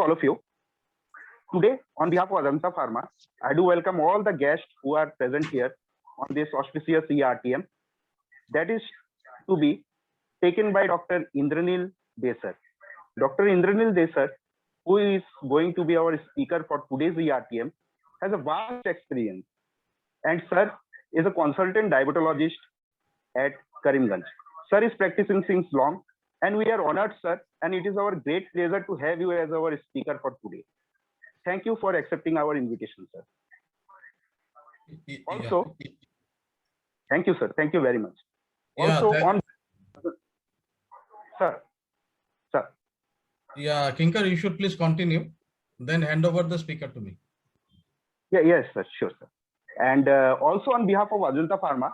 all of you. Today, on behalf of Ajanta Pharma, I do welcome all the guests who are present here on this auspicious ERTM that is to be taken by Dr. Indranil Desar. Dr. Indranil Desar, who is going to be our speaker for today's ERTM, has a vast experience, and sir is a consultant diabetologist at Karimganj. Sir is practicing since long, and we are honored, sir, and it is our great pleasure to have you as our speaker for today. Thank you for accepting our invitation, sir. Also, thank you, sir. Thank you very much. Also, sir. Yeah, Kinkar, you should please continue. Then hand over the speaker to me. Yes, sir. Sure, sir. And also on behalf of Ajanta Pharma,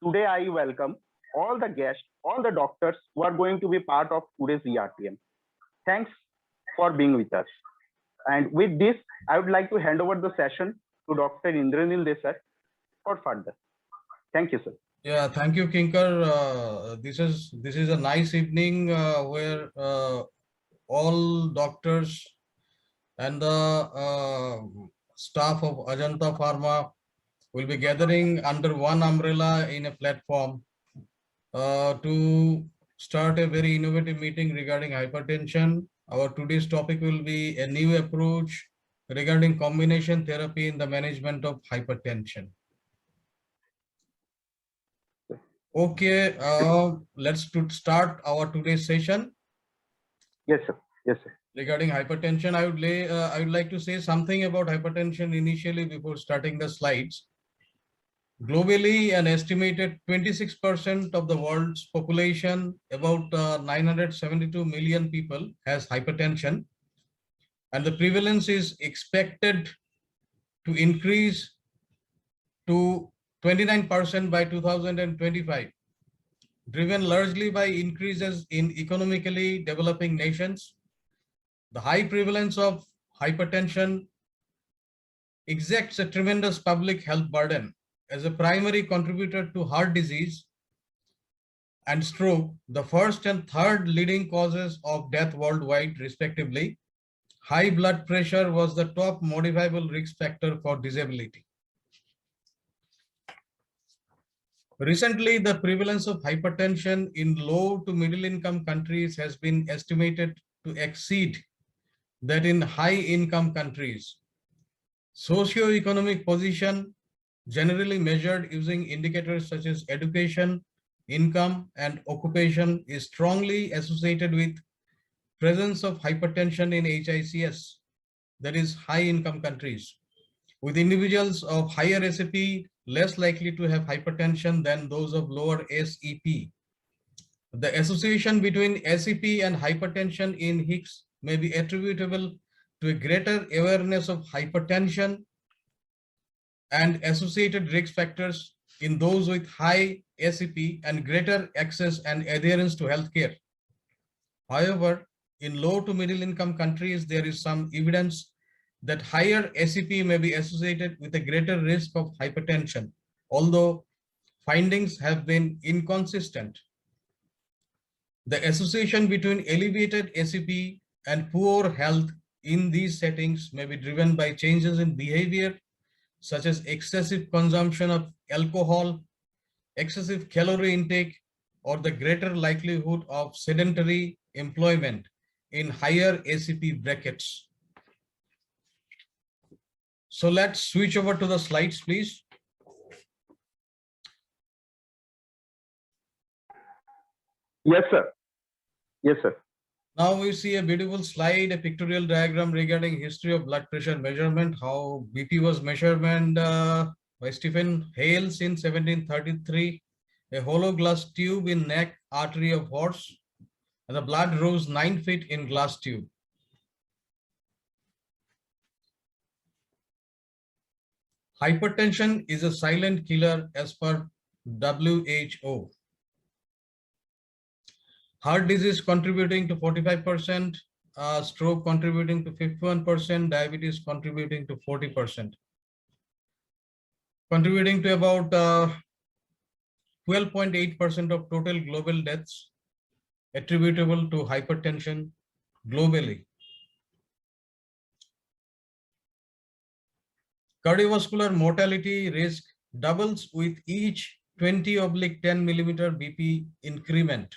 today I welcome all the guests, all the doctors who are going to be part of today's ERTM. Thanks for being with us. And with this, I would like to hand over the session to Dr. Indranil Desar for further. Thank you, sir. Yeah, thank you, Kinkar. This is a nice evening where all doctors and the staff of Ajanta Pharma will be gathering under one umbrella in a platform to start a very innovative meeting regarding hypertension. Our today's topic will be a new approach regarding combination therapy in the management of hypertension. Okay, let's start our today's session. Yes, sir. Yes, sir. Regarding hypertension, I would like to say something about hypertension initially before starting the slides. Globally, an estimated 26% of the world's population, about 972 million people, has hypertension, and the prevalence is expected to increase to 29% by 2025, driven largely by increases in economically developing nations. The high prevalence of hypertension exacts a tremendous public health burden. As a primary contributor to heart disease and stroke, the first and third leading causes of death worldwide, respectively, high blood pressure was the top modifiable risk factor for disability. Recently, the prevalence of hypertension in low to middle income countries has been estimated to exceed that in high income countries. Socioeconomic position, generally measured using indicators such as education, income, and occupation, is strongly associated with presence of hypertension in HICS, that is high income countries, with individuals of higher SEP less likely to have hypertension than those of lower SEP. The association between SEP and hypertension in HICS may be attributable to a greater awareness of hypertension and associated risk factors in those with high SEP and greater access and adherence to healthcare. However, in low to middle income countries, there is some evidence that higher SEP may be associated with a greater risk of hypertension, although findings have been inconsistent. The association between elevated SEP and poor health in these settings may be driven by changes in behavior, such as excessive consumption of alcohol, excessive calorie intake, or the greater likelihood of sedentary employment in higher SEP brackets. So let's switch over to the slides, please. Yes, sir. Yes, sir. Now we see a beautiful slide, a pictorial diagram regarding history of blood pressure measurement, how BP was measured by Stephen Hales in 1733, a hollow glass tube in neck artery of horse, and the blood rose 9 feet in glass tube. Hypertension is a silent killer as per WHO. Heart disease contributing to 45%, stroke contributing to 51%, diabetes contributing to 40%. Contributing to about 12.8% of total global deaths attributable to hypertension globally. Cardiovascular mortality risk doubles with each 20/10 millimeter BP increment.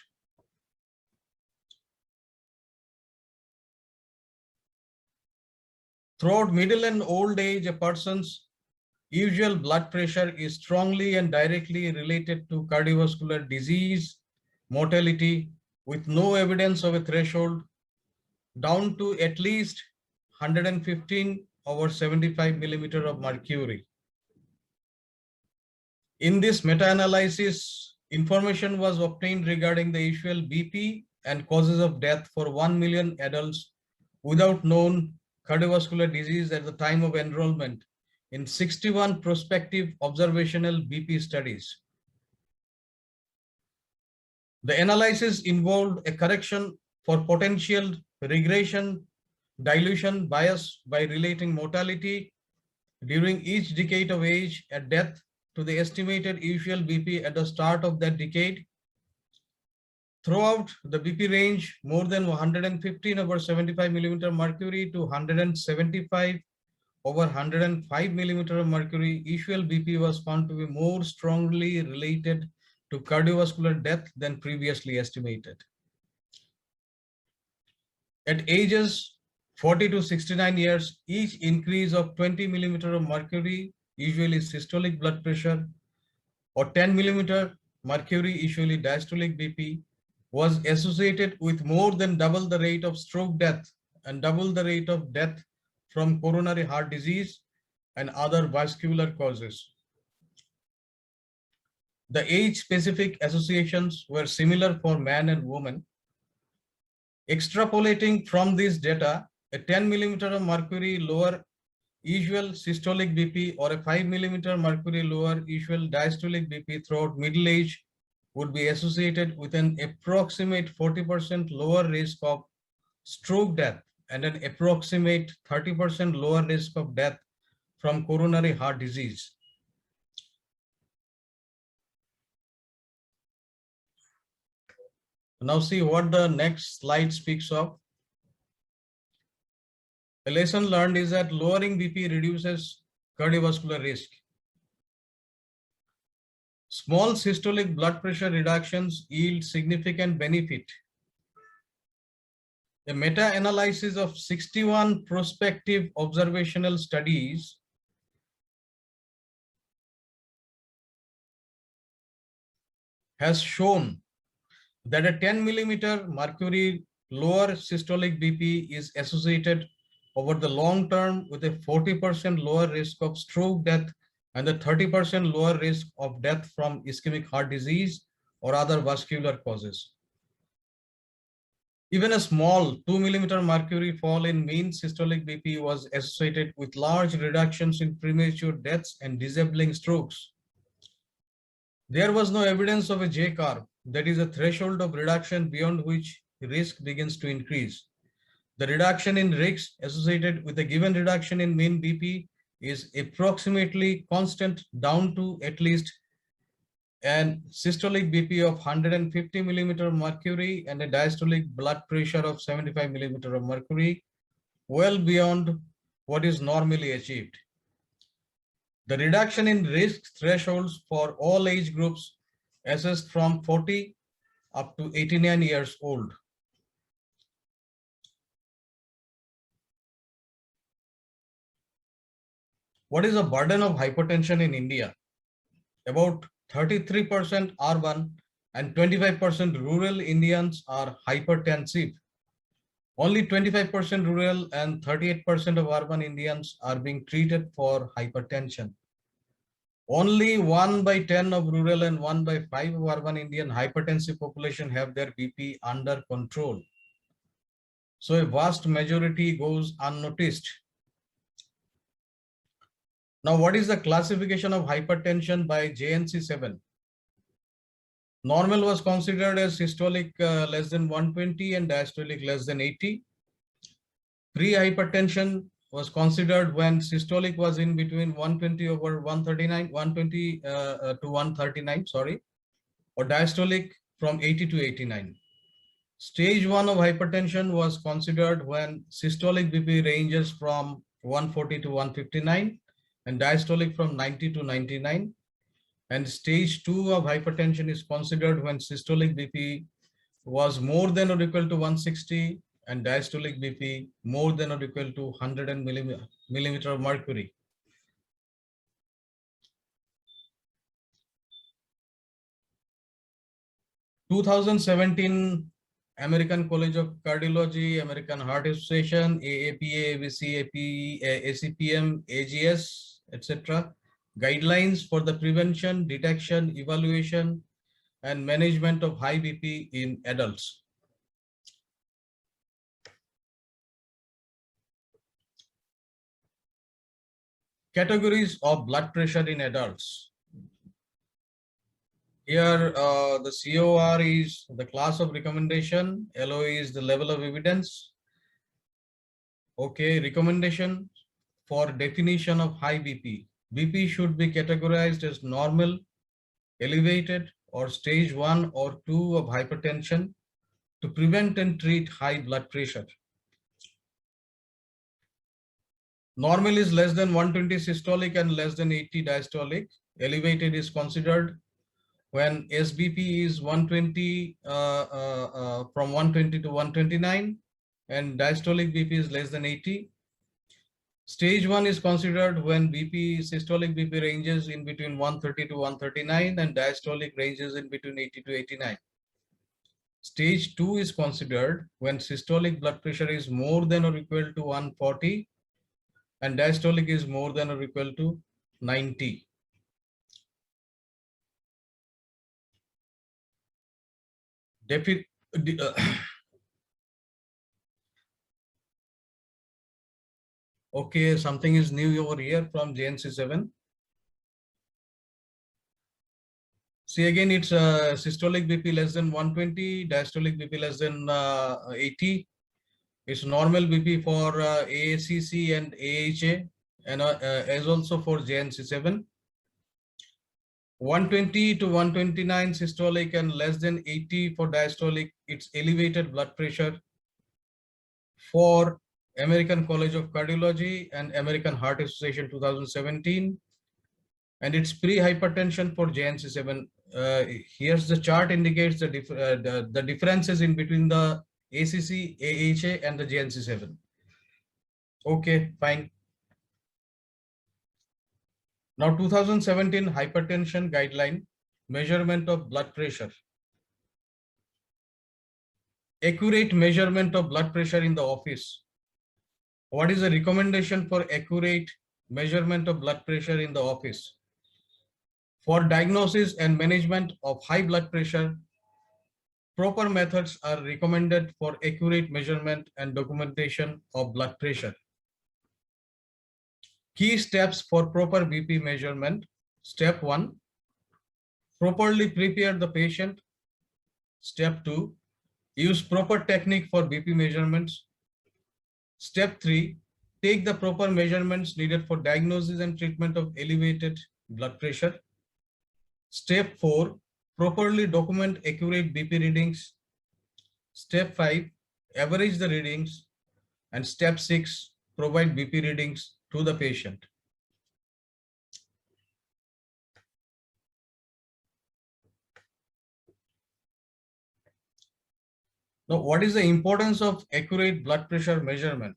Throughout middle and old age, a person's usual blood pressure is strongly and directly related to cardiovascular disease mortality, with no evidence of a threshold down to at least 115/75 millimeter of mercury. In this meta-analysis, information was obtained regarding the usual BP and causes of death for 1 million adults without known cardiovascular disease at the time of enrollment in 61 prospective observational BP studies. The analysis involved a correction for potential regression, dilution bias by relating mortality during each decade of age at death to the estimated usual BP at the start of that decade. Throughout the BP range, more than 115/75 millimeter mercury to 175/105 millimeter of mercury, usual BP was found to be more strongly related to cardiovascular death than previously estimated. At ages 40 to 69 years, each increase of 20 millimeter of mercury, usually systolic blood pressure, or 10 millimeter mercury, usually diastolic BP, was associated with more than double the rate of stroke death and double the rate of death from coronary heart disease and other vascular causes. The age-specific associations were similar for man and woman. Extrapolating from this data, a 10 millimeter of mercury lower usual systolic BP or a 5 millimeter mercury lower usual diastolic BP throughout middle age would be associated with an approximate 40% lower risk of stroke death and an approximate 30% lower risk of death from coronary heart disease. Now see what the next slide speaks of. A lesson learned is that lowering BP reduces cardiovascular risk. Small systolic blood pressure reductions yield significant benefit. A meta-analysis of 61 prospective observational studies has shown that a 10 millimeter mercury lower systolic BP is associated over the long term with a 40% lower risk of stroke death and a 30% lower risk of death from ischemic heart disease or other vascular causes. Even a small 2 millimeter mercury fall in mean systolic BP was associated with large reductions in premature deaths and disabling strokes. There was no evidence of a J-curve, that is a threshold of reduction beyond which risk begins to increase. The reduction in risk associated with a given reduction in mean BP is approximately constant down to at least an systolic BP of 150 millimeter of mercury and a diastolic blood pressure of 75 millimeter of mercury, well beyond what is normally achieved. The reduction in risk thresholds for all age groups assessed from 40 up to 89 years old. What is the burden of hypertension in India? About 33% urban and 25% rural Indians are hypertensive. Only 25% rural and 38% of urban Indians are being treated for hypertension. Only 1/10 of rural and 1/5 of urban Indian hypertensive population have their BP under control. So a vast majority goes unnoticed. Now, what is the classification of hypertension by JNC7? Normal was considered as systolic less than 120 and diastolic less than 80. Pre-hypertension was considered when systolic was in between 120/139, 120 to 139, sorry, or diastolic from 80 to 89. Stage 1 of hypertension was considered when systolic BP ranges from 140 to 159 and diastolic from 90 to 99. And stage 2 of hypertension is considered when systolic BP was more than or equal to 160 and diastolic BP more than or equal to 100 millimeter of mercury. In 2017, American College of Cardiology, American Heart Association, AAPA, ABC, APE, ACPM, AGS, etc. Guidelines for the prevention, detection, evaluation, and management of high BP in adults. Categories of blood pressure in adults. Here, the COR is the class of recommendation, LO is the level of evidence. Okay, recommendation for definition of high BP. BP should be categorized as normal, elevated, or stage 1 or 2 of hypertension to prevent and treat high blood pressure. Normal is less than 120 systolic and less than 80 diastolic. Elevated is considered when SBP is 120 from 120 to 129 and diastolic BP is less than 80. Stage 1 is considered when systolic BP ranges in between 130 to 139 and diastolic ranges in between 80 to 89. Stage 2 is considered when systolic blood pressure is more than or equal to 140 and diastolic is more than or equal to 90. Okay, something is new over here from JNC7. See, again, it's systolic BP less than 120, diastolic BP less than 80. It's normal BP for AACC and AHA, and as also for JNC7. 120 to 129 systolic and less than 80 for diastolic, it's elevated blood pressure for American College of Cardiology and American Heart Association 2017. And it's pre-hypertension for JNC7. Here's the chart indicates the differences in between the ACC, AHA, and the JNC7. Okay, fine. Now 2017 hypertension guideline, measurement of blood pressure. Accurate measurement of blood pressure in the office. What is the recommendation for accurate measurement of blood pressure in the office? For diagnosis and management of high blood pressure, proper methods are recommended for accurate measurement and documentation of blood pressure. Key steps for proper BP measurement. Step 1, properly prepare the patient. Step 2, use proper technique for BP measurements. Step 3, take the proper measurements needed for diagnosis and treatment of elevated blood pressure. Step 4, properly document accurate BP readings. Step 5, average the readings. And step 6, provide BP readings to the patient. Now, what is the importance of accurate blood pressure measurement?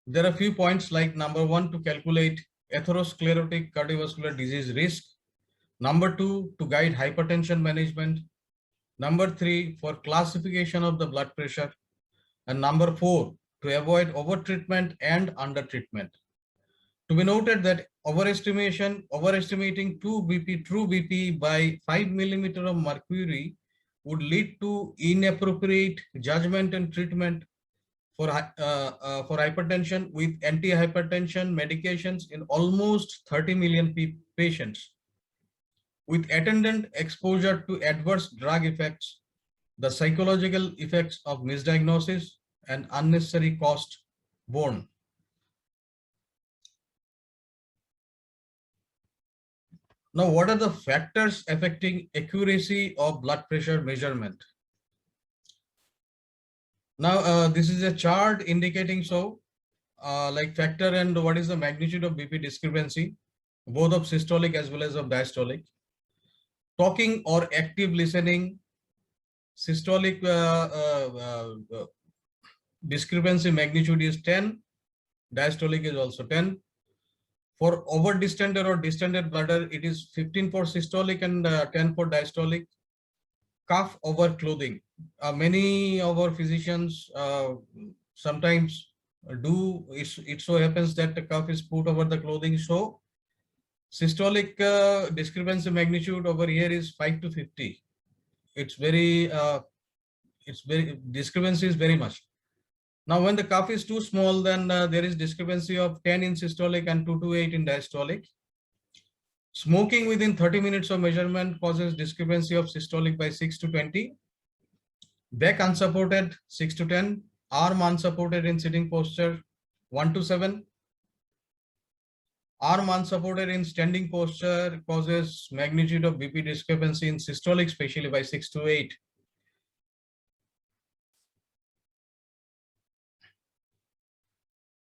There are a few points like number 1, to calculate atherosclerotic cardiovascular disease risk. Number 2, to guide hypertension management. Number 3, for classification of the blood pressure. And number 4, to avoid overtreatment and undertreatment. To be noted that overestimating true BP by 5 millimeter of mercury would lead to inappropriate judgment and treatment for hypertension with anti-hypertension medications in almost 30 million patients. With attendant exposure to adverse drug effects, the psychological effects of misdiagnosis and unnecessary cost borne. Now, what are the factors affecting accuracy of blood pressure measurement? Now, this is a chart indicating like factor and what is the magnitude of BP discrepancy, both of systolic as well as of diastolic. Talking or active listening, systolic discrepancy magnitude is 10, diastolic is also 10. For over distended or distended bladder, it is 15 for systolic and 10 for diastolic. Cough over clothing. Many of our physicians sometimes do, it so happens that the cuff is put over the clothing. So systolic discrepancy magnitude over here is 5 to 50. It's very, discrepancy is very much. Now, when the cuff is too small, then there is discrepancy of 10 in systolic and 2 to 8 in diastolic. Smoking within 30 minutes of measurement causes discrepancy of systolic by 6 to 20. Back unsupported 6 to 10. Arm unsupported in sitting posture 1 to 7. Arm unsupported in standing posture causes magnitude of BP discrepancy in systolic, especially by 6 to 8.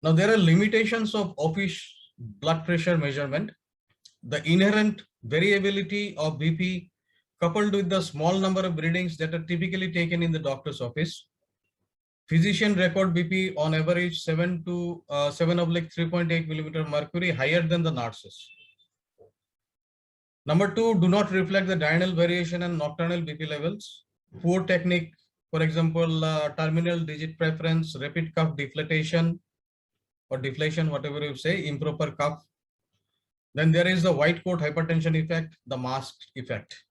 Now, there are limitations of office blood pressure measurement. The inherent variability of BP coupled with the small number of readings that are typically taken in the doctor's office. Physician record BP on average 7/3.8 millimeter mercury higher than the nurses. Number 2, do not reflect the diurnal variation and nocturnal BP levels. Poor technique, for example, terminal digit preference, rapid cuff deflation or deflation, whatever you say, improper cuff. Then there is the white coat hypertension effect, the mask effect.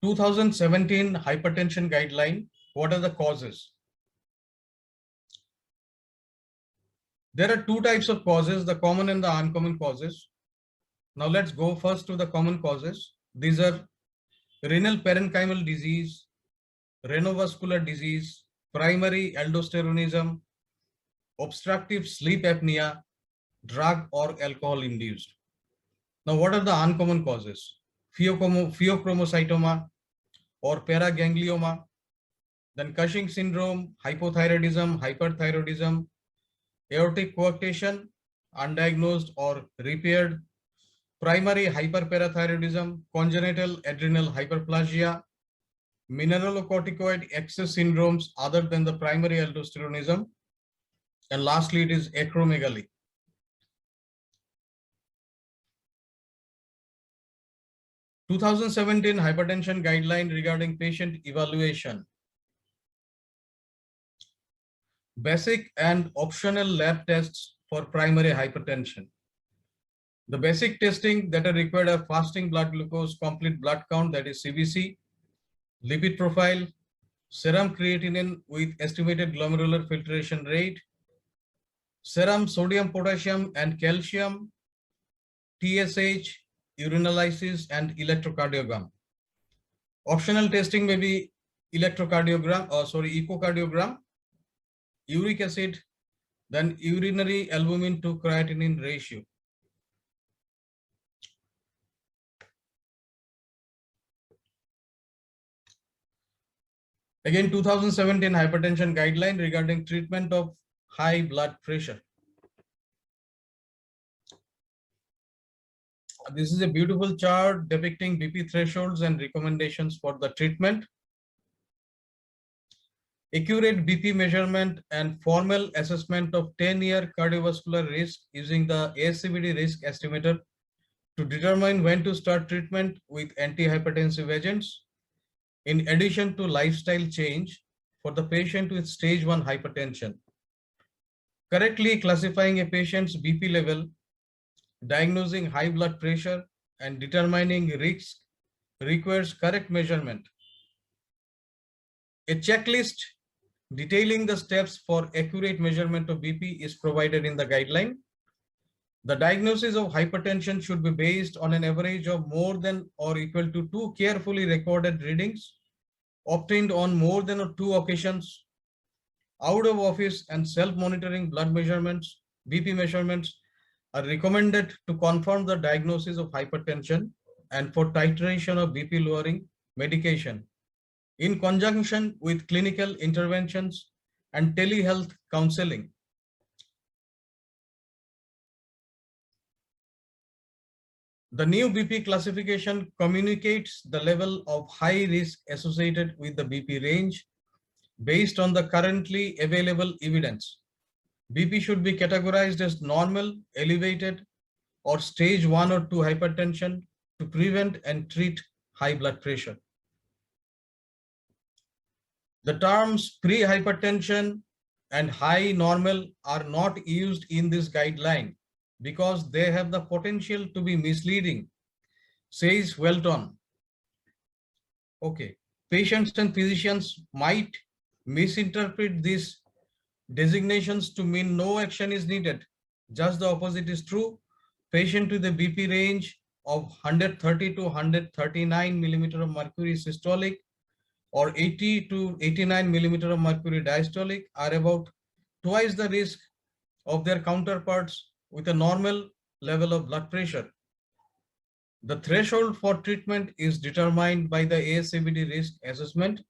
Two 2017 hypertension guideline. What are the causes? There are two types of causes, the common and the uncommon causes. Now let's go first to the common causes. These are renal parenchymal disease, renovascular disease, primary aldosteronism, obstructive sleep apnea, drug or alcohol induced. Now what are the uncommon causes? Pheochromocytoma or paraganglioma, then Cushing syndrome, hypothyroidism, hyperthyroidism, aortic coarctation, undiagnosed or repaired, primary hyperparathyroidism, congenital adrenal hyperplasia, mineralocorticoid excess syndromes other than the primary aldosteronism, and lastly it is acromegaly. The 2017 hypertension guideline regarding patient evaluation. Basic and optional lab tests for primary hypertension. The basic testing that are required are fasting blood glucose, complete blood count, that is CBC, lipid profile, serum creatinine with estimated glomerular filtration rate, serum sodium, potassium and calcium, TSH, urinalysis and electrocardiogram. Optional testing may be echocardiogram, uric acid, then urinary albumin to creatinine ratio. Again, 2017 hypertension guideline regarding treatment of high blood pressure. This is a beautiful chart depicting BP thresholds and recommendations for the treatment. Accurate BP measurement and formal assessment of 10-year cardiovascular risk using the ASCVD risk estimator to determine when to start treatment with antihypertensive agents, in addition to lifestyle change for the patient with stage 1 hypertension. Correctly classifying a patient's BP level, diagnosing high blood pressure, and determining risk requires correct measurement. A checklist detailing the steps for accurate measurement of BP is provided in the guideline. The diagnosis of hypertension should be based on an average of more than or equal to 2 carefully recorded readings obtained on more than 2 occasions, out of office and self-monitoring blood measurements, BP measurements are recommended to confirm the diagnosis of hypertension and for titration of BP lowering medication in conjunction with clinical interventions and telehealth counseling. The new BP classification communicates the level of high risk associated with the BP range based on the currently available evidence. BP should be categorized as normal, elevated, or stage 1 or 2 hypertension to prevent and treat high blood pressure. The terms pre-hypertension and high normal are not used in this guideline because they have the potential to be misleading, says Welton. Okay, patients and physicians might misinterpret these designations to mean no action is needed. Just the opposite is true. Patient with a BP range of 130 to 139 millimeter of mercury systolic or 80 to 89 millimeter of mercury diastolic are about twice the risk of their counterparts with a normal level of blood pressure. The threshold for treatment is determined by the ASCVD risk assessment.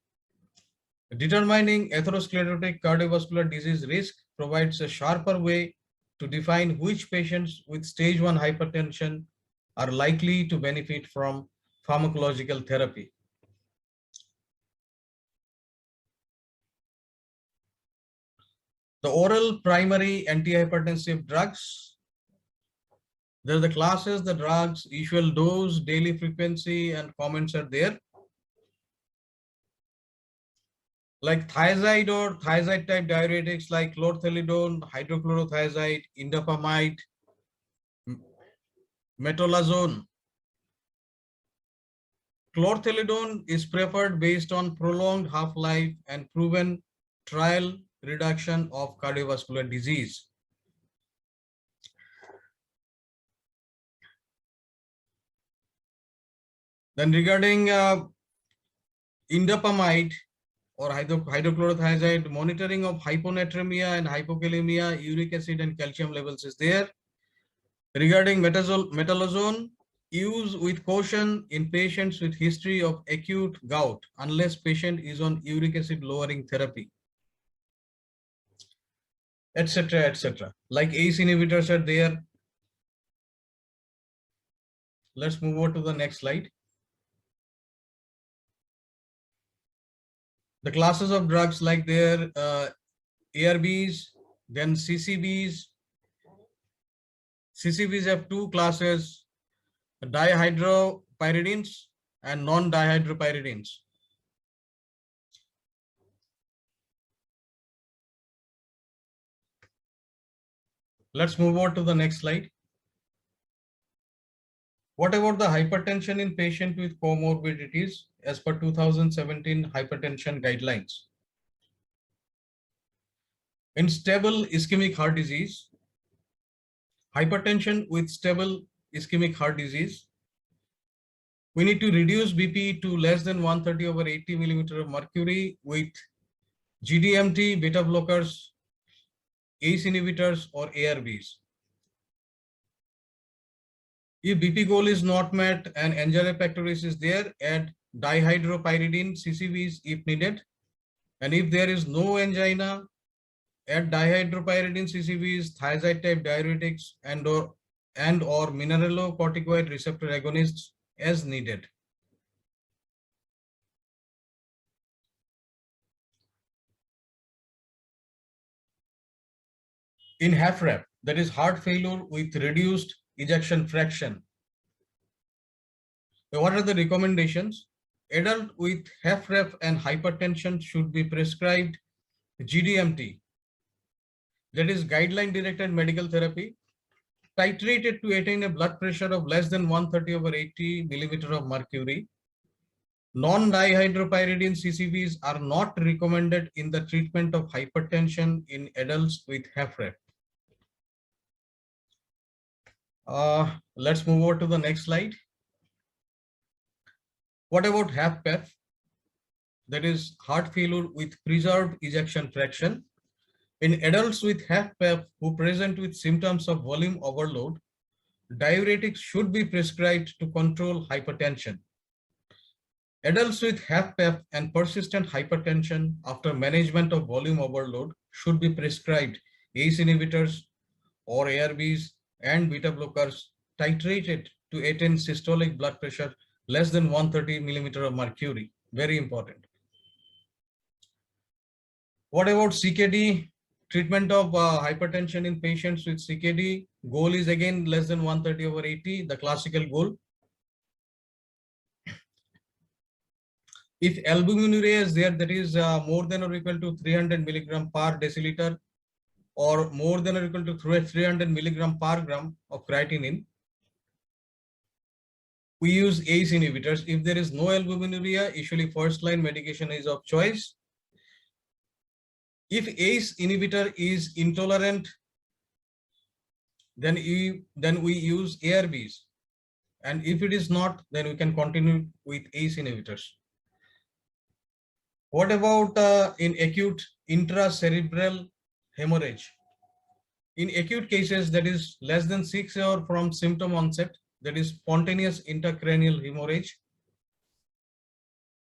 Determining atherosclerotic cardiovascular disease risk provides a sharper way to define which patients with stage 1 hypertension are likely to benefit from pharmacological therapy. The oral primary antihypertensive drugs. There are the classes, the drugs, usual dose, daily frequency, and comments are there. Like thiazide or thiazide type diuretics like chlorthalidone, hydrochlorothiazide, indapamide, metolazone. Chlorthalidone is preferred based on prolonged half-life and proven trial reduction of cardiovascular disease. Then regarding indapamide or hydrochlorothiazide, monitoring of hyponatremia and hypokalemia, uric acid and calcium levels is there. Regarding metolazone, use with caution in patients with history of acute gout unless patient is on uric acid lowering therapy, etc., etc. Like ACE inhibitors are there. Let's move on to the next slide. The classes of drugs like their ARBs, then CCBs. CCBs have two classes, dihydropyridines and non-dihydropyridines. Let's move on to the next slide. What about the hypertension in patient with comorbidities as per 2017 hypertension guidelines? In stable ischemic heart disease, hypertension with stable ischemic heart disease, we need to reduce BP to less than 130/80 millimeter of mercury with GDMT, beta blockers, ACE inhibitors, or ARBs. If BP goal is not met and angina pectoris is there, add dihydropyridine CCBs if needed. And if there is no angina, add dihydropyridine CCBs, thiazide type diuretics, and or mineralocorticoid receptor agonists as needed. In HFrEF, that is heart failure with reduced ejection fraction. What are the recommendations? Adult with HFrEF and hypertension should be prescribed GDMT, that is guideline directed medical therapy, titrated to attain a blood pressure of less than 130/80 millimeter of mercury. Non-dihydropyridine CCBs are not recommended in the treatment of hypertension in adults with HFrEF. Let's move over to the next slide. What about HFpEF? that is heart failure with preserved ejection fraction. In adults with HFpEF who present with symptoms of volume overload, diuretics should be prescribed to control hypertension. Adults with HFpEF and persistent hypertension after management of volume overload should be prescribed ACE inhibitors or ARBs and beta blockers titrated to attain systolic blood pressure less than 130 millimeter of mercury. Very important. What about CKD? Treatment of hypertension in patients with CKD. Goal is again less than 130/80, the classical goal. If albuminuria is there, that is more than or equal to 300 milligram per deciliter or more than or equal to 300 milligram per gram of creatinine, we use ACE inhibitors. If there is no albuminuria, usually first line medication is of choice. If ACE inhibitor is intolerant, then we use ARBs. And if it is not, then we can continue with ACE inhibitors. What about in acute intracerebral hemorrhage? In acute cases, that is less than 6 hours from symptom onset, that is spontaneous intracranial hemorrhage.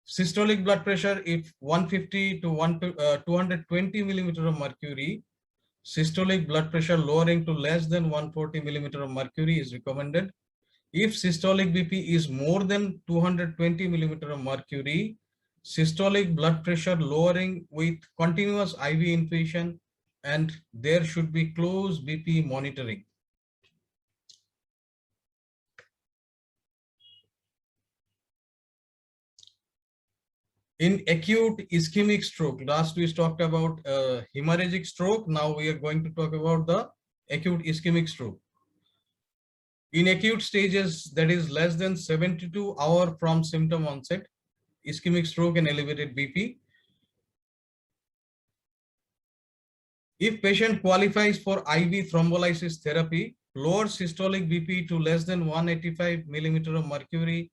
Systolic blood pressure, if 150 to 220 millimeter of mercury, systolic blood pressure lowering to less than 140 millimeter of mercury is recommended. If systolic BP is more than 220 millimeter of mercury, systolic blood pressure lowering with continuous IV infusion, and there should be close BP monitoring. In acute ischemic stroke, last we talked about hemorrhagic stroke. Now we are going to talk about the acute ischemic stroke. In acute stages, that is less than 72 hours from symptom onset, ischemic stroke and elevated BP. If patient qualifies for IV thrombolysis therapy, lower systolic BP to less than 185 millimeter of mercury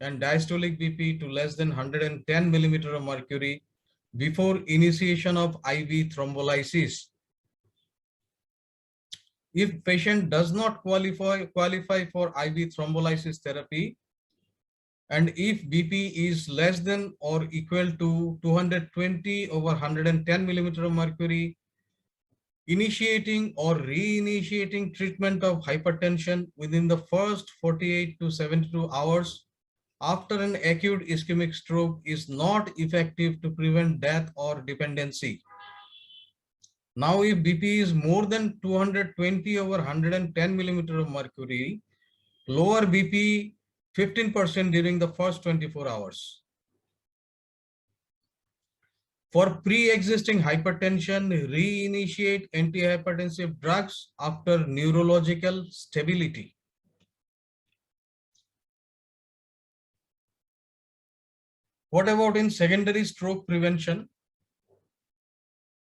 and diastolic BP to less than 110 millimeter of mercury before initiation of IV thrombolysis. If patient does not qualify for IV thrombolysis therapy, and if BP is less than or equal to 220/110 millimeter of mercury, initiating or reinitiating treatment of hypertension within the first 48 to 72 hours after an acute ischemic stroke is not effective to prevent death or dependency. Now, if BP is more than 220/110 millimeter of mercury, lower BP 15% during the first 24 hours. For pre-existing hypertension, reinitiate anti-hypertensive drugs after neurological stability. What about in secondary stroke prevention?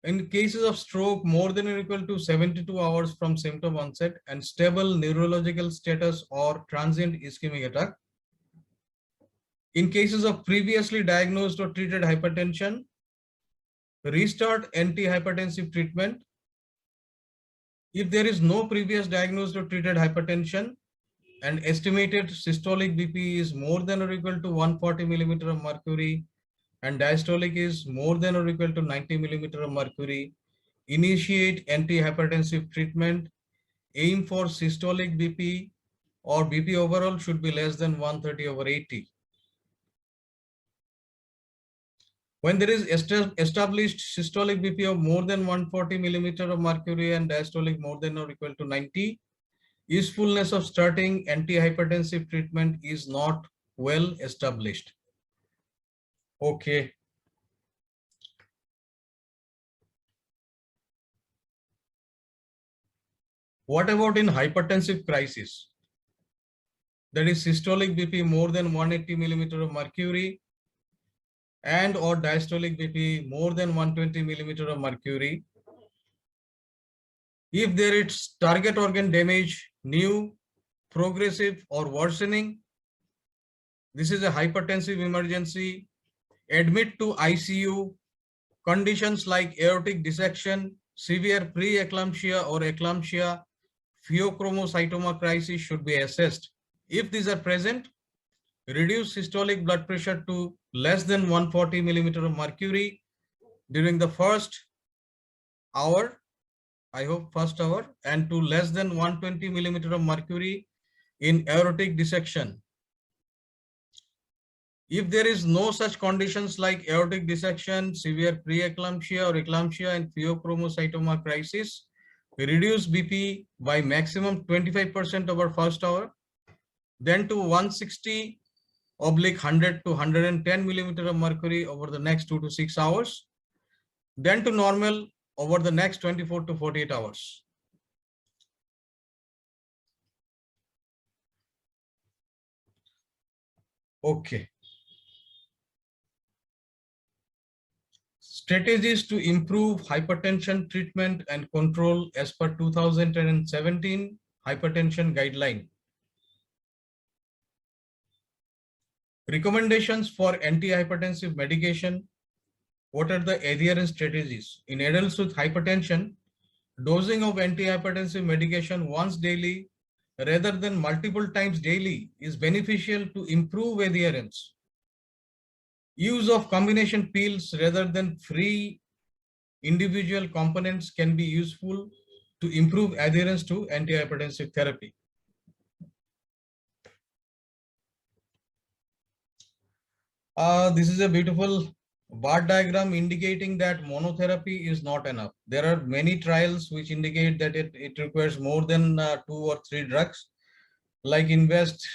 In cases of stroke more than or equal to 72 hours from symptom onset and stable neurological status or transient ischemic attack. In cases of previously diagnosed or treated hypertension, restart anti-hypertensive treatment. If there is no previous diagnosed or treated hypertension and estimated systolic BP is more than or equal to 140 millimeter of mercury and diastolic is more than or equal to 90 millimeter of mercury, initiate anti-hypertensive treatment. Aim for systolic BP or BP overall should be less than 130/80. When there is established systolic BP of more than 140 millimeter of mercury and diastolic more than or equal to 90, usefulness of starting anti-hypertensive treatment is not well established. Okay. What about in hypertensive crisis? That is systolic BP more than 180 millimeter of mercury and or diastolic BP more than 120 millimeter of mercury. If there is target organ damage, new, progressive or worsening, this is a hypertensive emergency. admit to ICU, conditions like aortic dissection, severe preeclampsia or eclampsia, pheochromocytoma crisis should be assessed. If these are present, reduce systolic blood pressure to less than 140 millimeter of mercury during the first hour, I hope first hour, and to less than 120 millimeter of mercury in aortic dissection. If there is no such conditions like aortic dissection, severe preeclampsia or eclampsia and pheochromocytoma crisis, reduce BP by maximum 25% over first hour, then to 160/100 to 110 millimeter of mercury over the next 2 to 6 hours, then to normal over the next 24 to 48 hours. Okay. Strategies to improve hypertension treatment and control as per 2017 Hypertension Guideline. Recommendations for antihypertensive medication. What are the adherence strategies? In adults with hypertension, dosing of antihypertensive medication once daily rather than multiple times daily is beneficial to improve adherence. Use of combination pills rather than free individual components can be useful to improve adherence to antihypertensive therapy. This is a beautiful bar diagram indicating that monotherapy is not enough. There are many trials which indicate that it requires more than 2 or 3 drugs, like INVEST,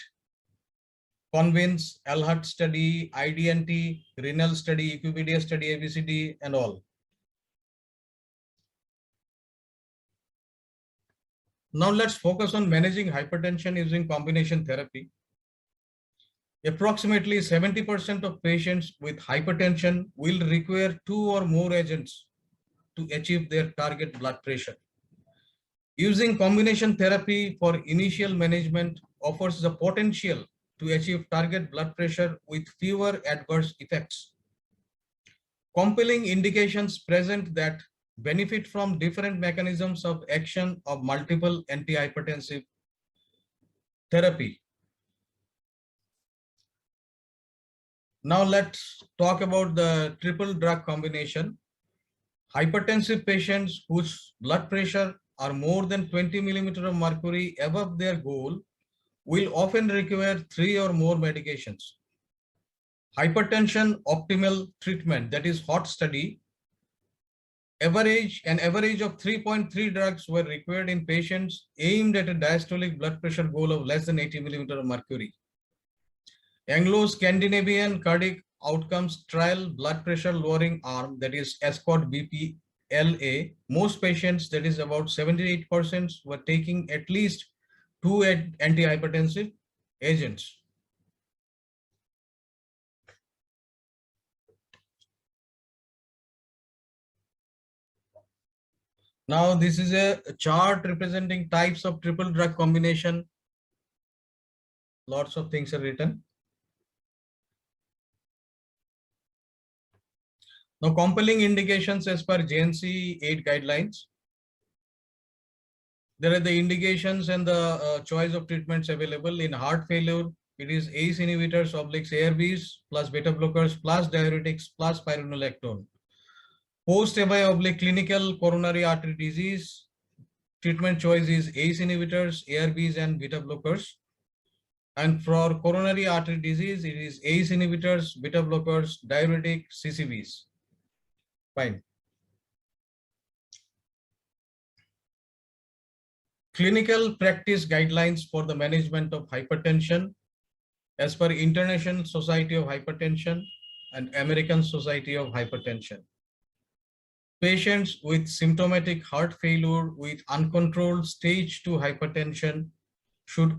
CONVINCE, ALHUT study, IDNT, renal study, Ckd study, ABCD, and all. Now let's focus on managing hypertension using combination therapy. Approximately 70% of patients with hypertension will require 2 or more agents to achieve their target blood pressure. Using combination therapy for initial management offers the potential to achieve target blood pressure with fewer adverse effects. Compelling indications present that benefit from different mechanisms of action of multiple antihypertensive therapy. Now let's talk about the triple drug combination. Hypertensive patients whose blood pressure are more than 20 millimeter of mercury above their goal will often require 3 or more medications. Hypertension optimal treatment, that is HOT study, an average of 3.3 drugs were required in patients aimed at a diastolic blood pressure goal of less than 80 millimeter of mercury. Anglo-Scandinavian cardiac outcomes trial blood pressure lowering arm, that is Ascot BPLA, most patients, that is about 78%, were taking at least 2 antihypertensive agents. Now this is a chart representing types of triple drug combination. Lots of things are written. Now, compelling indications as per JNC 8 guidelines. There are the indications and the choice of treatments available. In heart failure, it is ACE inhibitors obliques ARBs plus beta blockers plus diuretics plus spironolactone. Post-ABI oblique clinical coronary artery disease, treatment choice is ACE inhibitors, ARBs and beta blockers. And for coronary artery disease, it is ACE inhibitors, beta blockers, diuretic, CCBs. Fine. Clinical practice guidelines for the management of hypertension as per International Society of Hypertension and American Society of Hypertension. Patients with symptomatic heart failure with uncontrolled stage 2 hypertension should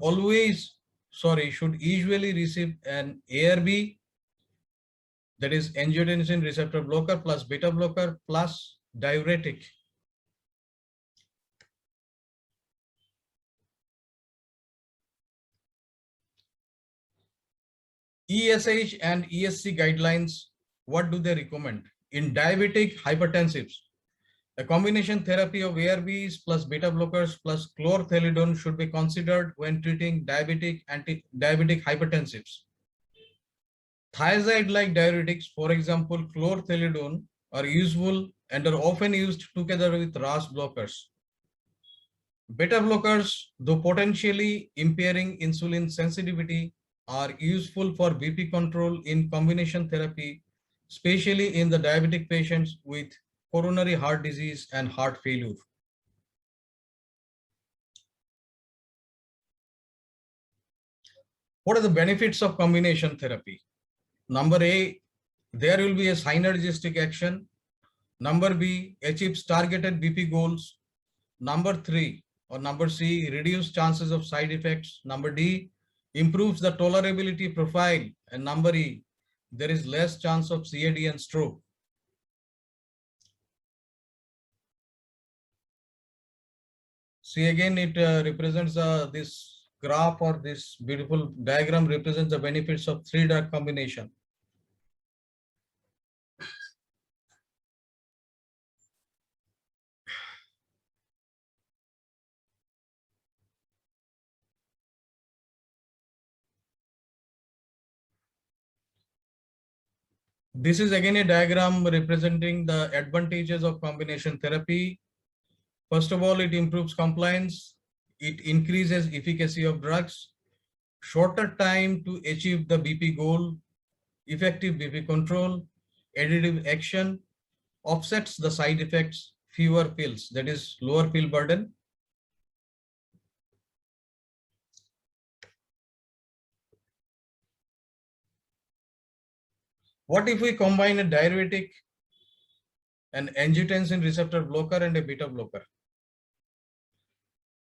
usually receive an ARB, that is angiotensin receptor blocker plus beta blocker plus diuretic. ESH and ESC guidelines what do they recommend? In diabetic hypertensives, a combination therapy of ARBs plus beta blockers plus chlorthalidone should be considered when treating diabetic hypertensives. Thiazide-like diuretics, for example, chlorthalidone, are useful and are often used together with RAS blockers. Beta blockers, though potentially impairing insulin sensitivity, are useful for BP control in combination therapy, especially in the diabetic patients with coronary heart disease and heart failure. What are the benefits of combination therapy? Number A, there will be a synergistic action. Number B, achieves targeted BP goals. Number 3 or number C, reduce chances of side effects. Number D, improves the tolerability profile. And number E, there is less chance of CAD and stroke. See again, it represents this graph or this beautiful diagram represents the benefits of 3-drug combination. This is again a diagram representing the advantages of combination therapy. First of all, it improves compliance. It increases efficacy of drugs, shorter time to achieve the BP goal, effective BP control, additive action, offsets the side effects, fewer pills, that is lower pill burden. What if we combine a diuretic, an angiotensin receptor blocker, and a beta blocker?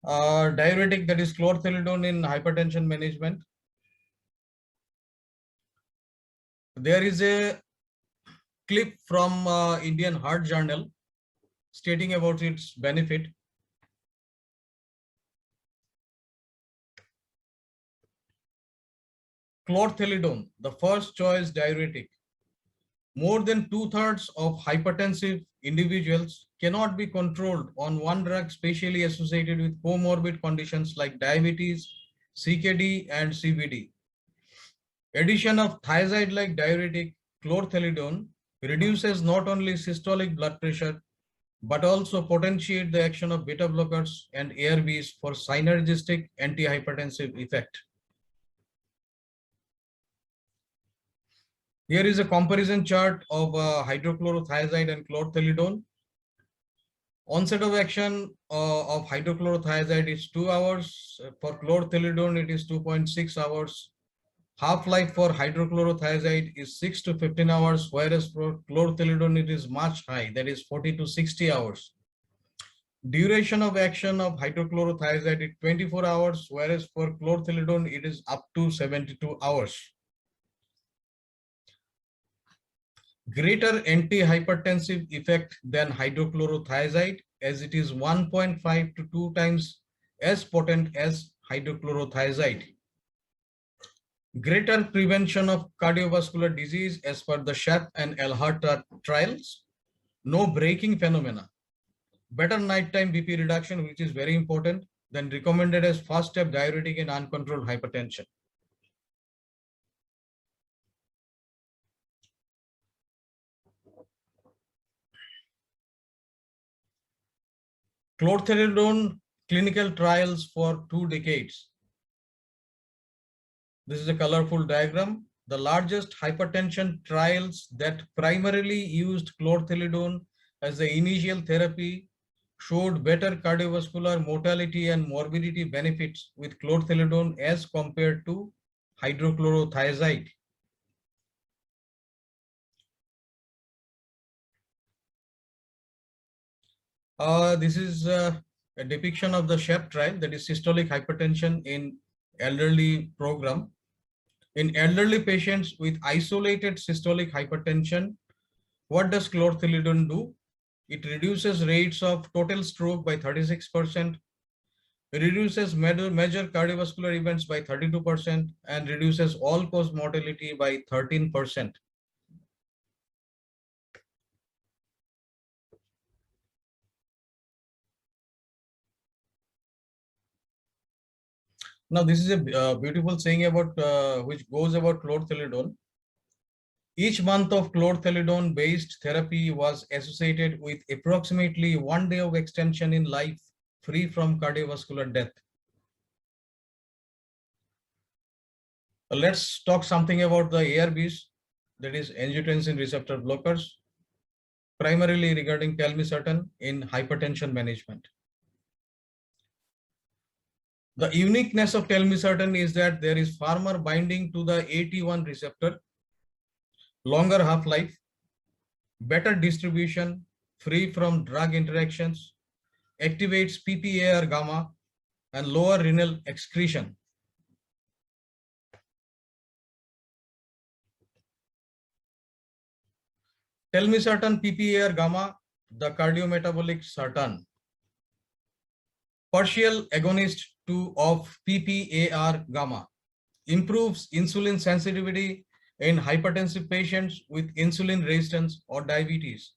Diuretic, that is chlorthalidone in hypertension management. There is a clip from Indian Heart Journal stating about its benefit. Chlorthalidone, the first choice diuretic. More than 2/3 of hypertensive individuals cannot be controlled on one drug specially associated with comorbid conditions like diabetes, CKD, and CVD. Addition of thiazide-like diuretic chlorthalidone reduces not only systolic blood pressure, but also potentiate the action of beta blockers and ARBs for synergistic antihypertensive effect. Here is a comparison chart of hydrochlorothiazide and chlorthalidone. Onset of action of hydrochlorothiazide is 2 hours. For chlorthalidone, it is 2.6 hours. Half-life for hydrochlorothiazide is 6 to 15 hours, whereas for chlorthalidone, it is much high, that is 40 to 60 hours. Duration of action of hydrochlorothiazide is 24 hours, whereas for chlorthalidone, it is up to 72 hours. Greater antihypertensive effect than hydrochlorothiazide, as it is 1.5 to 2 times as potent as hydrochlorothiazide. Greater prevention of cardiovascular disease as per the SHAP and Ajanta trials. No braking phenomena. Better nighttime BP reduction, which is very important, than recommended as first step diuretic in uncontrolled hypertension. Chlorthalidone clinical trials for 2 decades. This is a colorful diagram. The largest hypertension trials that primarily used chlorthalidone as the initial therapy showed better cardiovascular mortality and morbidity benefits with chlorthalidone as compared to hydrochlorothiazide. This is a depiction of the SHAP trial, that is systolic hypertension in elderly program. In elderly patients with isolated systolic hypertension, what does chlorthalidone do? It reduces rates of total stroke by 36%, reduces major cardiovascular events by 32%, and reduces all-cause mortality by 13%. Now, this is a beautiful saying about which goes about chlorthalidone. Each month of chlorthalidone-based therapy was associated with approximately 1 day of extension in life free from cardiovascular death. Let's talk something about the ARBs, that is angiotensin receptor blockers, primarily regarding telmisartan in hypertension management. The uniqueness of telmisartan is that there is Pharma binding to the AT1 receptor, longer half-life, better distribution, free from drug interactions, activates PPAR gamma, and lower renal excretion. Telmisartan PPAR gamma, the cardiometabolic sartan, partial agonist of PPAR gamma, improves insulin sensitivity in hypertensive patients with insulin resistance or diabetes.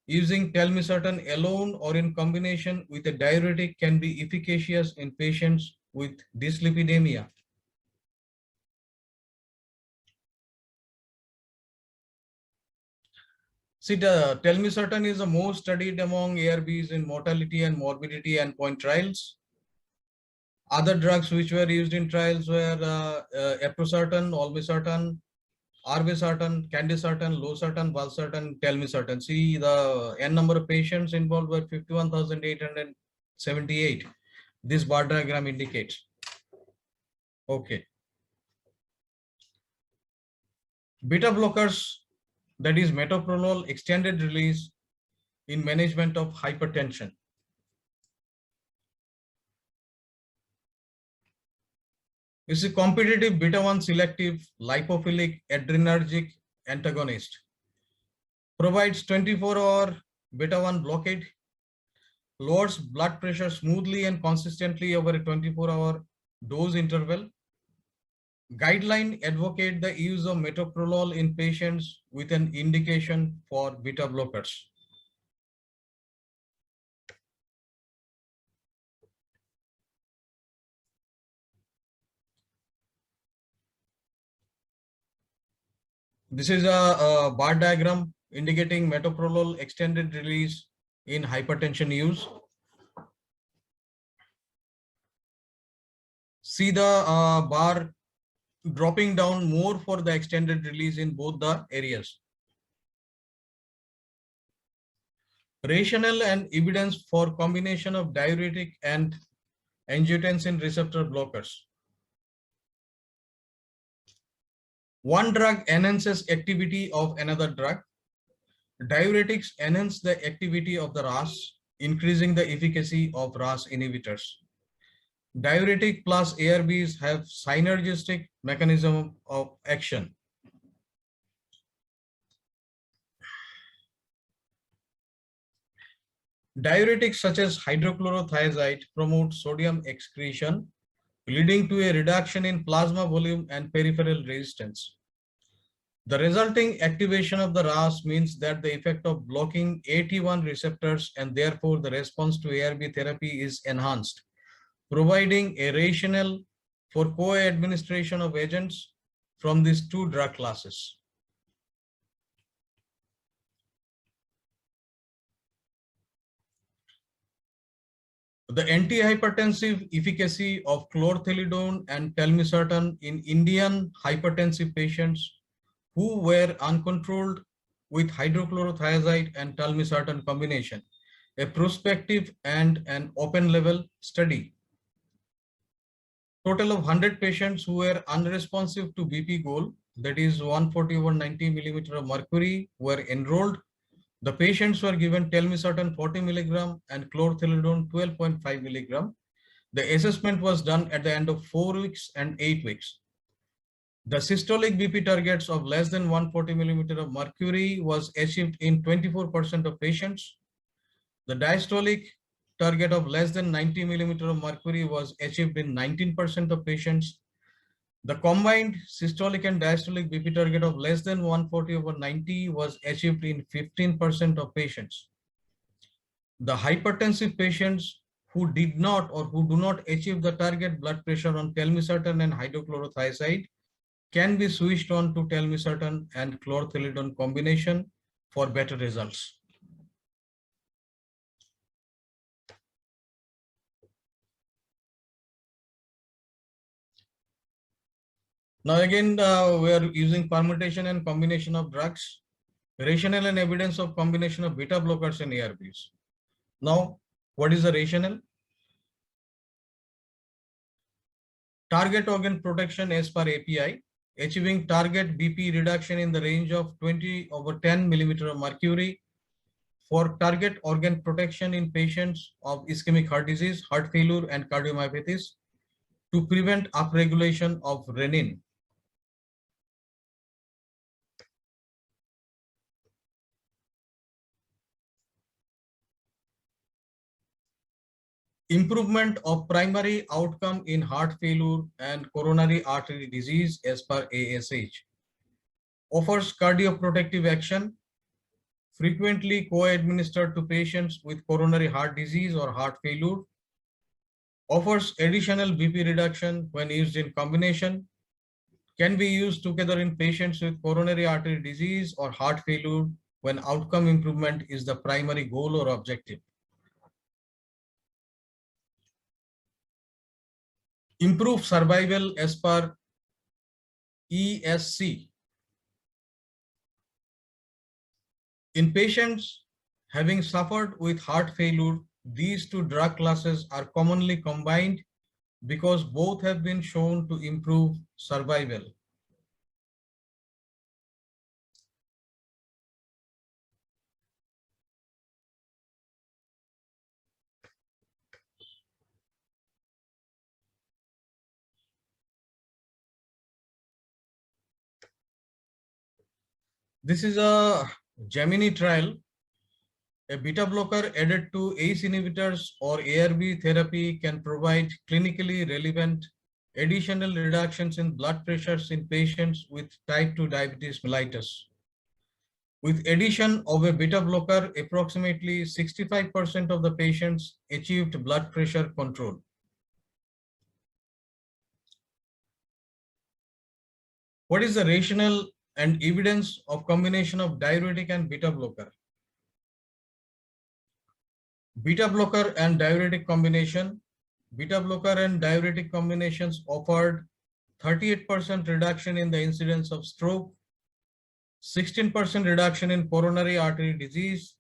Using telmisartan alone or in combination with a diuretic can be efficacious in patients with dyslipidemia. See, the telmisartan is the most studied among ARBs in mortality and morbidity endpoint trials. Other drugs which were used in trials were eprosartan, olmesartan, arbesartan, candesartan, losartan, valsartan, telmisartan. See, the n number of patients involved were 51,878. This bar diagram indicates. Okay. Beta blockers, that is metoprolol extended release in management of hypertension. This is competitive beta-1 selective lipophilic adrenergic antagonist. Provides 24-hour beta-1 blockade, lowers blood pressure smoothly and consistently over a 24-hour dose interval. Guideline advocate the use of metoprolol in patients with an indication for beta blockers. This is a bar diagram indicating metoprolol extended release in hypertension use. See the bar dropping down more for the extended release in both the areas. Rationale and evidence for combination of diuretic and angiotensin receptor blockers. One drug enhances activity of another drug. Diuretics enhance the activity of the RAS, increasing the efficacy of RAS inhibitors. Diuretic plus ARBs have synergistic mechanism of action. Diuretics such as hydrochlorothiazide promote sodium excretion, leading to a reduction in plasma volume and peripheral resistance. The resulting activation of the RAS means that the effect of blocking AT1 receptors and therefore the response to ARB therapy is enhanced, providing a rationale for co-administration of agents from these two drug classes. The anti-hypertensive efficacy of chlorthalidone and telmisartan in Indian hypertensive patients who were uncontrolled with hydrochlorothiazide and telmisartan combination, a prospective and an open label study. Total of 100 patients who were unresponsive to BP goal, that is 140/90 millimeter of mercury, were enrolled. The patients were given telmisartan 40 milligram and chlorthalidone 12.5 milligram. The assessment was done at the end of 4 weeks and 8 weeks. The systolic BP targets of less than 140 millimeter of mercury was achieved in 24% of patients. The diastolic target of less than 90 millimeter of mercury was achieved in 19% of patients. The combined systolic and diastolic BP target of less than 140/90 was achieved in 15% of patients. The hypertensive patients who did not or who do not achieve the target blood pressure on telmisartan and hydrochlorothiazide can be switched on to telmisartan and chlorthalidone combination for better results. Now again, we are using permutation and combination of drugs, rationale and evidence of combination of beta blockers and ARBs. Now, what is the rationale? Target organ protection as per API, achieving target BP reduction in the range of 20/10 millimeter of mercury for target organ protection in patients of ischemic heart disease, heart failure, and cardiomyopathies to prevent upregulation of renin. Improvement of primary outcome in heart failure and coronary artery disease as per ASH. Offers cardioprotective action, frequently co-administered to patients with coronary heart disease or heart failure. Offers additional BP reduction when used in combination. Can be used together in patients with coronary artery disease or heart failure when outcome improvement is the primary goal or objective. Improve survival as per ESC. In patients having suffered with heart failure, these two drug classes are commonly combined because both have been shown to improve survival. This is a Gemini trial. A beta blocker added to ACE inhibitors or ARB therapy can provide clinically relevant additional reductions in blood pressures in patients with type 2 diabetes mellitus. With addition of a beta blocker, approximately 65% of the patients achieved blood pressure control. What is the rationale and evidence of combination of diuretic and beta blocker? Beta blocker and diuretic combination. Beta blocker and diuretic combinations offered 38% reduction in the incidence of stroke, 16% reduction in coronary artery disease,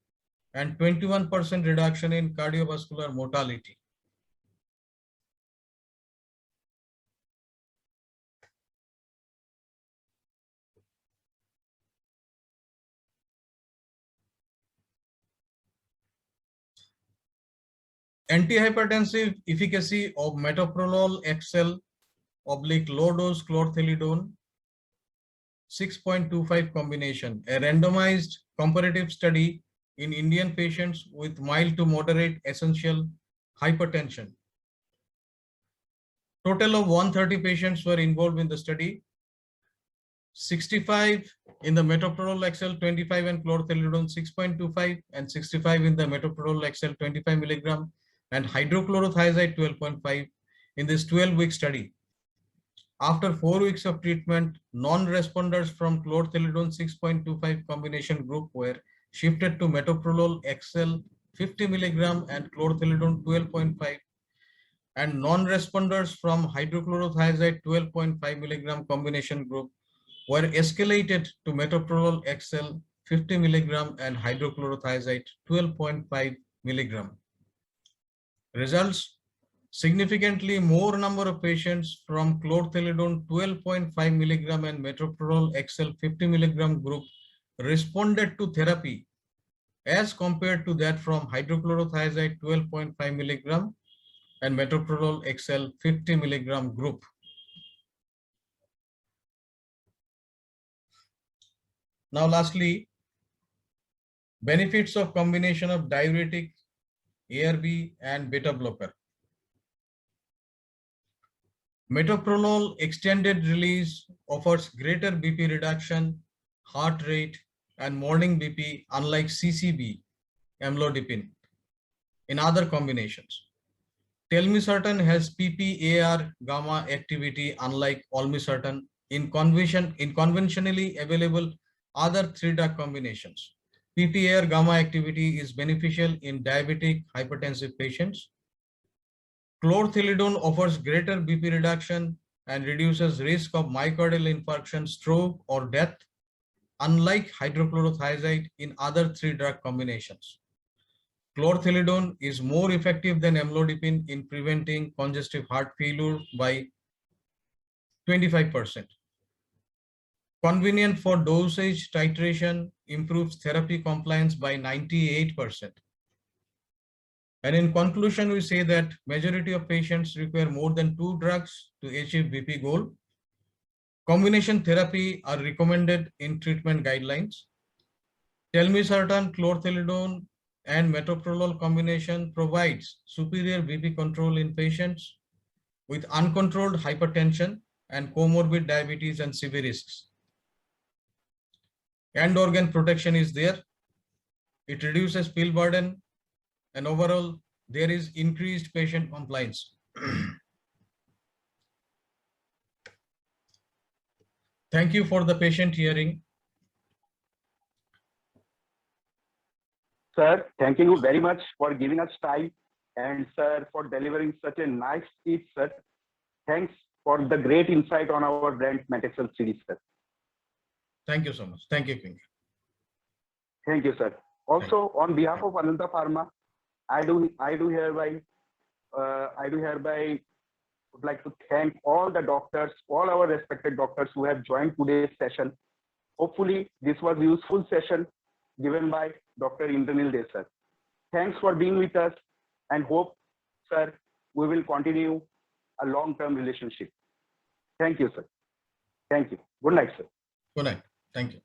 and 21% reduction in cardiovascular mortality. Antihypertensive efficacy of metoprolol XL oblique low dose chlorthalidone 6.25 combination, a randomized comparative study in Indian patients with mild to moderate essential hypertension. Total of 130 patients were involved in the study. 65 in the metoprolol XL 25 and chlorthalidone 6.25 and 65 in the metoprolol XL 25 milligram and hydrochlorothiazide 12.5 in this 12-week study. After 4 weeks of treatment, non-responders from chlorthalidone 6.25 combination group were shifted to metoprolol XL 50 milligram and chlorthalidone 12.5, and non-responders from hydrochlorothiazide 12.5 milligram combination group were escalated to metoprolol XL 50 milligram and hydrochlorothiazide 12.5 milligram. Results: significantly more number of patients from chlorthalidone 12.5 milligram and metoprolol XL 50 milligram group responded to therapy as compared to that from hydrochlorothiazide 12.5 milligram and metoprolol XL 50 milligram group. Now lastly, benefits of combination of diuretic, ARB and beta blocker. Metoprolol extended release offers greater BP reduction, heart rate, and morning BP unlike CCB, amlodipine, in other combinations. Telmisartan has PPAR gamma activity unlike olmesartan in conventionally available other three drug combinations. PPAR gamma activity is beneficial in diabetic hypertensive patients. Chlorthalidone offers greater BP reduction and reduces risk of myocardial infarction, stroke, or death, unlike hydrochlorothiazide in other three drug combinations. Chlorthalidone is more effective than amlodipine in preventing congestive heart failure by 25%. Convenient for dosage titration, improves therapy compliance by 98%. And in conclusion, we say that majority of patients require more than 2 drugs to achieve BP goal. Combination therapy are recommended in treatment guidelines. Telmisartan, chlorthalidone, and metoprolol combination provides superior BP control in patients with uncontrolled hypertension and comorbid diabetes and severe risks. End organ protection is there. It reduces pill burden, and overall there is increased patient compliance. Thank you for the patient hearing. Sir, thank you very much for giving us time, and sir, for delivering such a nice speech, sir. Thanks for the great insight on our brand Metexcel series, sir. Thank you so much. Thank you, King. Thank you, sir. Also, on behalf of Ajanta Pharma, I do hereby would like to thank all the doctors, all our respected doctors who have joined today's session. Hopefully, this was a useful session given by Dr. Indranil De, sir. Thanks for being with us, and hope, sir, we will continue a long-term relationship. Thank you, sir. Thank you. Good night, sir. Good night. Thank you.